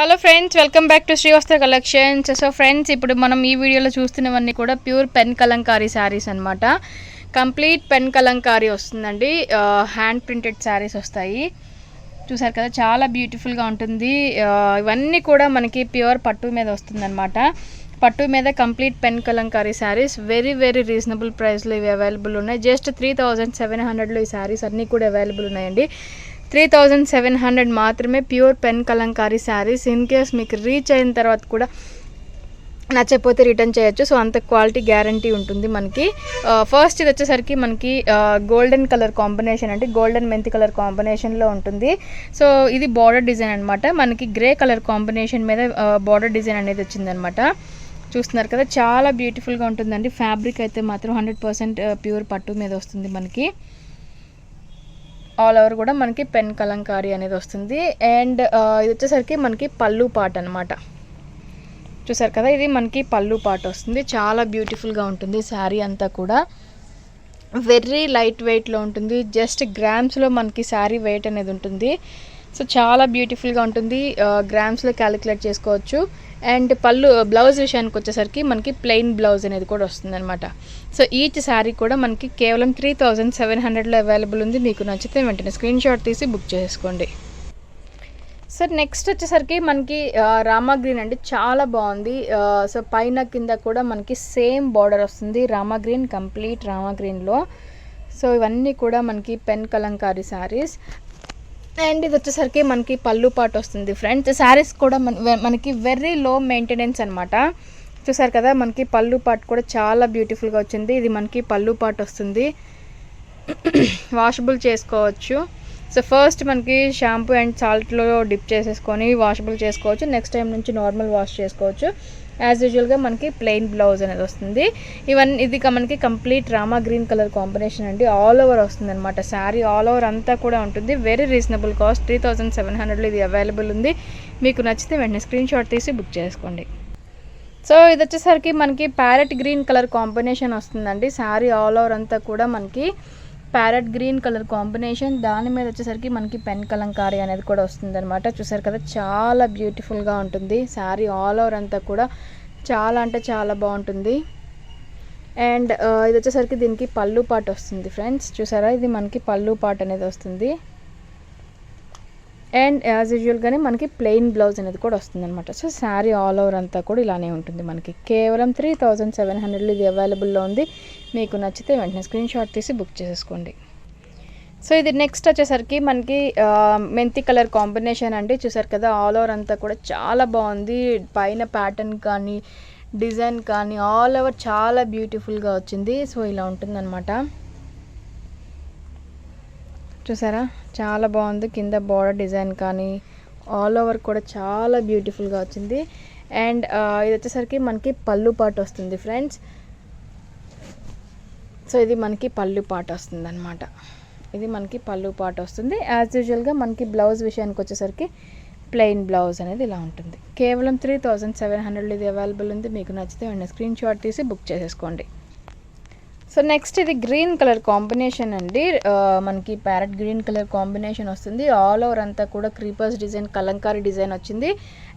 Hello friends, welcome back to Srivastra collections. So friends, ఇప్పుడు మనం ఈ వీడియోలో చూస్తున్నవన్నీ కూడా ప్యూర్ పెన్ కలంకారీ శారీస్ అనమాట. కంప్లీట్ పెన్ కలంకారీ వస్తుందండి. హ్యాండ్ ప్రింటెడ్ శారీస్ వస్తాయి. చూసారు కదా, చాలా బ్యూటిఫుల్గా ఉంటుంది. ఇవన్నీ కూడా మనకి ప్యూర్ పట్టు మీద వస్తుందన్నమాట. పట్టు మీద complete pen Kalamkari saris very very reasonable ప్రైస్లో ఇవి అవైలబుల్ ఉన్నాయి. జస్ట్ 3700లో ఈ శారీస్ అన్నీ కూడా అవైలబుల్ ఉన్నాయండి. 3700 మాత్రమే pure pen Kalamkari saris. In case మీకు రీచ్ అయిన తర్వాత కూడా నచ్చకపోతే రిటర్న్ చేయొచ్చు. సో అంత క్వాలిటీ గ్యారంటీ ఉంటుంది మనకి. ఫస్ట్ ఇది వచ్చేసరికి మనకి గోల్డెన్ కలర్ కాంబినేషన్, అంటే గోల్డెన్ మెంతి కలర్ కాంబినేషన్లో ఉంటుంది. సో ఇది బార్డర్ డిజైన్ అనమాట. మనకి గ్రే కలర్ కాంబినేషన్ మీద బార్డర్ డిజైన్ అనేది వచ్చిందనమాట. చూస్తున్నారు కదా, చాలా బ్యూటిఫుల్గా ఉంటుందండి. ఫ్యాబ్రిక్ అయితే మాత్రం 100% ప్యూర్ పట్టు మీద వస్తుంది మనకి. ఆల్ ఓవర్ కూడా మనకి పెన్ కలంకారీ అనేది వస్తుంది. అండ్ ఇది వచ్చేసరికి మనకి పళ్ళు పాట అనమాట. చూసారు కదా, ఇది మనకి పళ్ళు పాట వస్తుంది. చాలా బ్యూటిఫుల్గా ఉంటుంది శారీ అంతా కూడా. వెరీ లైట్ వెయిట్లో ఉంటుంది. జస్ట్ గ్రామ్స్లో మనకి శారీ వెయిట్ అనేది ఉంటుంది. సో చాలా బ్యూటిఫుల్గా ఉంటుంది. గ్రామ్స్లో క్యాలిక్యులేట్ చేసుకోవచ్చు. అండ్ బ్లౌజ్ విషయానికి వచ్చేసరికి మనకి ప్లెయిన్ బ్లౌజ్ అనేది కూడా వస్తుంది అనమాట. సో ఈచ్ శారీ కూడా మనకి కేవలం 3700లో అవైలబుల్ ఉంది. మీకు నచ్చితే వెంటనే స్క్రీన్ షాట్ తీసి బుక్ చేసుకోండి. సార్ నెక్స్ట్ వచ్చేసరికి మనకి రామా గ్రీన్ అండి. చాలా బాగుంది. సో పైన కింద కూడా మనకి సేమ్ బార్డర్ వస్తుంది. రామా గ్రీన్, కంప్లీట్ రామా గ్రీన్లో. సో ఇవన్నీ కూడా మనకి పెన్ కలంకారీ శారీస్. అండ్ ఇది వచ్చేసరికి మనకి పళ్ళు పాట వస్తుంది ఫ్రెండ్స్. శారీస్ కూడా మనకి వెరీ లో మెయింటెనెన్స్ అనమాట. చూసారు కదా, మనకి పళ్ళు పాట కూడా చాలా బ్యూటిఫుల్గా వచ్చింది. ఇది మనకి పళ్ళు పాట వస్తుంది. వాషబుల్ చేసుకోవచ్చు. సో ఫస్ట్ మనకి షాంపూ అండ్ సాల్ట్లో డిప్ చేసేసుకొని వాషబుల్ చేసుకోవచ్చు. నెక్స్ట్ టైం నుంచి నార్మల్ వాష్ చేసుకోవచ్చు. యాజ్ యూజువల్గా మనకి ప్లెయిన్ బ్లౌజ్ అనేది వస్తుంది. ఇది మనకి complete Rama green colour combination అండి. ఆల్ ఓవర్ వస్తుంది అనమాట. శారీ ఆల్ ఓవర్ అంతా కూడా ఉంటుంది. Very reasonable cost. 3700లో ఇది అవైలబుల్ ఉంది. మీకు నచ్చితే వెంటనే స్క్రీన్ షాట్ తీసి బుక్ చేసుకోండి. సో ఇది వచ్చేసరికి మనకి ప్యారెట్ గ్రీన్ కలర్ కాంబినేషన్ వస్తుందండి. శారీ ఆల్ ఓవర్ అంతా కూడా మనకి ప్యారెట్ గ్రీన్ కలర్ కాంబినేషన్. దాని మీద వచ్చేసరికి మనకి పెన్ కలంకారీ అనేది కూడా వస్తుంది అనమాట. చూసారు కదా, చాలా బ్యూటిఫుల్గా ఉంటుంది. శారీ ఆల్ ఓవర్ అంతా కూడా చాలా అంటే చాలా బాగుంటుంది. అండ్ ఇది వచ్చేసరికి దీనికి పళ్ళు పాట వస్తుంది ఫ్రెండ్స్. చూసారా, ఇది మనకి పళ్ళు పాట అనేది వస్తుంది. అండ్ యాజ్ యూజువల్గానే మనకి ప్లెయిన్ బ్లౌజ్ అనేది కూడా వస్తుంది అనమాట. సో శారీ ఆల్ ఓవర్ అంతా కూడా ఇలానే ఉంటుంది మనకి. కేవలం 3700లో ఇది అవైలబుల్లో ఉంది. మీకు నచ్చితే వెంటనే స్క్రీన్ షాట్ తీసి బుక్ చేసేసుకోండి. సో ఇది నెక్స్ట్ వచ్చేసరికి మనకి మెంతి కలర్ కాంబినేషన్ అండి. చూసారు కదా, ఆల్ ఓవర్ అంతా కూడా చాలా బాగుంది. పైన ప్యాటర్న్ కానీ డిజైన్ కానీ ఆల్ ఓవర్ చాలా బ్యూటిఫుల్గా వచ్చింది. సో ఇలా ఉంటుందన్నమాట. చూసారా, చాలా బాగుంది. కింద బార్డర్ డిజైన్ కానీ ఆల్ ఓవర్ కూడా చాలా బ్యూటిఫుల్గా వచ్చింది. అండ్ ఇది వచ్చేసరికి మనకి పళ్ళు పాట వస్తుంది ఫ్రెండ్స్. సో ఇది మనకి పళ్ళు పాట వస్తుంది అనమాట. ఇది మనకి పళ్ళు పాట వస్తుంది. యాజ్ యూజువల్గా మనకి బ్లౌజ్ విషయానికి వచ్చేసరికి ప్లెయిన్ బ్లౌజ్ అనేది ఇలా ఉంటుంది. కేవలం 3700లో ఇది అవైలబుల్ ఉంది. మీకు నచ్చితే వెంటనే స్క్రీన్ షాట్ తీసి బుక్ చేసేసుకోండి. సో నెక్స్ట్ ఇది గ్రీన్ కలర్ కాంబినేషన్ అండి. మనకి ప్యారెట్ గ్రీన్ కలర్ కాంబినేషన్ వస్తుంది. ఆల్ ఓవర్ అంతా కూడా క్రీపర్స్ డిజైన్, కలంకారీ డిజైన్ వచ్చింది.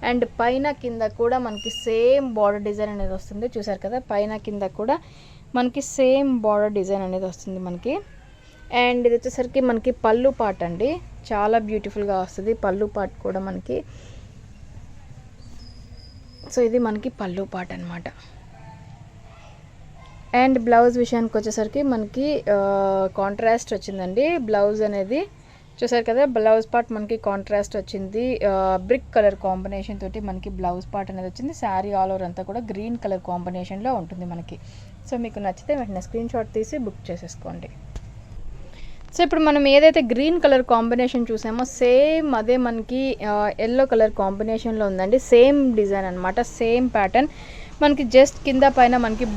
అండ్ పైన కింద కూడా మనకి సేమ్ బార్డర్ డిజైన్ అనేది వస్తుంది. చూసారు కదా, పైన కింద కూడా మనకి సేమ్ బార్డర్ డిజైన్ అనేది వస్తుంది మనకి. అండ్ ఇది వచ్చేసరికి మనకి పళ్ళు పాట అండి. చాలా బ్యూటిఫుల్గా వస్తుంది పళ్ళు పాట కూడా మనకి. సో ఇది మనకి పళ్ళు పాట అనమాట. అండ్ బ్లౌజ్ విషయానికి వచ్చేసరికి మనకి కాంట్రాస్ట్ వచ్చిందండి బ్లౌజ్ అనేది. చూసారు కదా, బ్లౌజ్ పార్ట్ మనకి కాంట్రాస్ట్ వచ్చింది. బ్రిక్ కలర్ కాంబినేషన్ తోటి మనకి బ్లౌజ్ పార్ట్ అనేది వచ్చింది. శారీ ఆల్ ఓవర్ అంతా కూడా గ్రీన్ కలర్ కాంబినేషన్లో ఉంటుంది మనకి. సో మీకు నచ్చితే వెంటనే స్క్రీన్ షాట్ తీసి బుక్ చేసేసుకోండి. సో ఇప్పుడు మనం ఏదైతే గ్రీన్ కలర్ కాంబినేషన్ చూసామో సేమ్ అదే మనకి ఎల్లో కలర్ కాంబినేషన్లో ఉందండి. సేమ్ డిజైన్ అనమాట, సేమ్ ప్యాటర్న్. మనకి జస్ట్ కింద పైన మనకి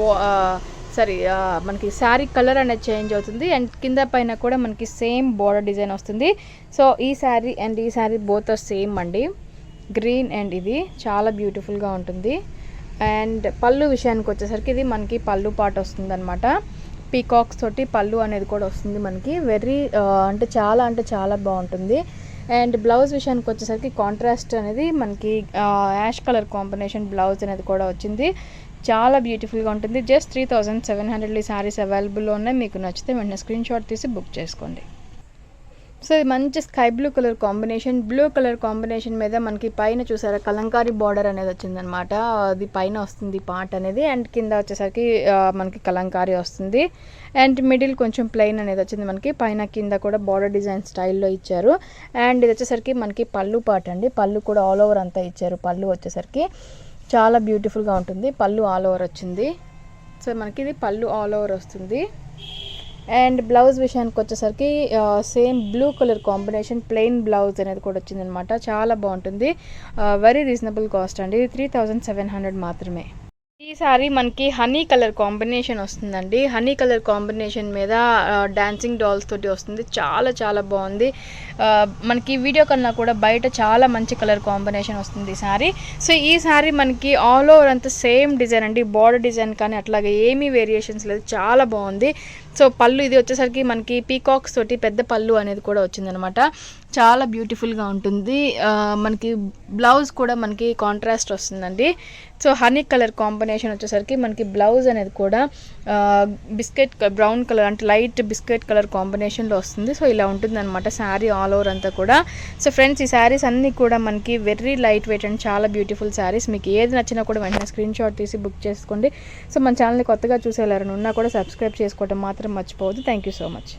మనకి శారీ కలర్ అనేది చేంజ్ అవుతుంది. అండ్ కింద పైన కూడా మనకి సేమ్ బార్డర్ డిజైన్ వస్తుంది. సో ఈ శారీ అండ్ ఈ శారీ బోత్ సేమ్ అండి. గ్రీన్ అండ్ ఇది చాలా బ్యూటిఫుల్గా ఉంటుంది. అండ్ పళ్ళు విషయానికి వచ్చేసరికి ఇది మనకి పళ్ళు పాట వస్తుంది అనమాట. పీకాక్స్ తోటి పళ్ళు అనేది కూడా వస్తుంది మనకి. అంటే చాలా బాగుంటుంది. అండ్ బ్లౌజ్ విషయానికి వచ్చేసరికి కాంట్రాస్ట్ అనేది మనకి యాష్ కలర్ కాంబినేషన్ బ్లౌజ్ అనేది కూడా వచ్చింది. చాలా బ్యూటిఫుల్గా ఉంటుంది. జస్ట్ 3700 ఈ శారీస్ అవైలబుల్లో ఉన్నాయి. మీకు నచ్చితే వెంటనే స్క్రీన్ షాట్ తీసి బుక్ చేసుకోండి. సో ఇది మంచి స్కై బ్లూ కలర్ కాంబినేషన్ మీద మనకి పైన చూసారా కలంకారీ బార్డర్ అనేది వచ్చిందనమాట. అది పైన వస్తుంది పార్ట్ అనేది, అండ్ కింద వచ్చేసరికి మనకి కలంకారీ వస్తుంది. అండ్ మిడిల్ కొంచెం ప్లెయిన్ అనేది వచ్చింది మనకి. పైన కింద కూడా బార్డర్ డిజైన్ స్టైల్లో ఇచ్చారు. అండ్ ఇది వచ్చేసరికి మనకి పళ్ళు పార్ట్ అండి. పళ్ళు కూడా ఆల్ ఓవర్ అంతా ఇచ్చారు. పళ్ళు వచ్చేసరికి చాలా బ్యూటిఫుల్గా ఉంటుంది. పళ్ళు ఆల్ ఓవర్ వచ్చింది. సో మనకి ఇది పళ్ళు ఆల్ ఓవర్ వస్తుంది. అండ్ బ్లౌజ్ విషయానికి వచ్చేసరికి same blue colour combination plain blouse అనేది కూడా వచ్చిందనమాట. చాలా బాగుంటుంది. వెరీ రీజనబుల్ కాస్ట్ అండి. 3700 మాత్రమే. ఈ సారీ మనకి హనీ కలర్ కాంబినేషన్ వస్తుందండి. హనీ కలర్ కాంబినేషన్ మీద డాన్సింగ్ డాల్స్ తోటి వస్తుంది. చాలా చాలా బాగుంది. మనకి వీడియో కన్నా కూడా బయట చాలా మంచి కలర్ కాంబినేషన్ వస్తుంది ఈ సారీ. సో ఈ సారీ మనకి ఆల్ ఓవర్ అంతా సేమ్ డిజైన్ అండి. బార్డర్ డిజైన్ కానీ అట్లాగే ఏమీ వేరియేషన్స్ లేదు. చాలా బాగుంది. సో పళ్ళు ఇది వచ్చేసరికి మనకి పీకాక్స్ తోటి పెద్ద పళ్ళు అనేది కూడా వచ్చిందనమాట. చాలా బ్యూటిఫుల్గా ఉంటుంది. మనకి బ్లౌజ్ కూడా మనకి కాంట్రాస్ట్ వస్తుందండి. సో హనీ కలర్ కాంబినేషన్ వచ్చేసరికి మనకి బ్లౌజ్ అనేది కూడా బిస్కెట్ బ్రౌన్ కలర్ అంటే లైట్ బిస్కెట్ కలర్ కాంబినేషన్లో వస్తుంది. సో ఇలా ఉంటుంది అనమాట శారీ ఆల్ ఓవర్ అంతా కూడా. సో ఫ్రెండ్స్, ఈ శారీస్ అన్నీ కూడా మనకి వెరీ లైట్ వెయిట్ అండ్ చాలా బ్యూటిఫుల్ శారీస్. మీకు ఏది నచ్చినా కూడా వెంటనే స్క్రీన్ షాట్ తీసి బుక్ చేసుకోండి. సో మన ఛానల్ని కొత్తగా చూసేవారు ఉన్నా కూడా సబ్స్క్రైబ్ చేసుకోవడం మాత్రం మర్చిపోవద్దు. Thank you so much.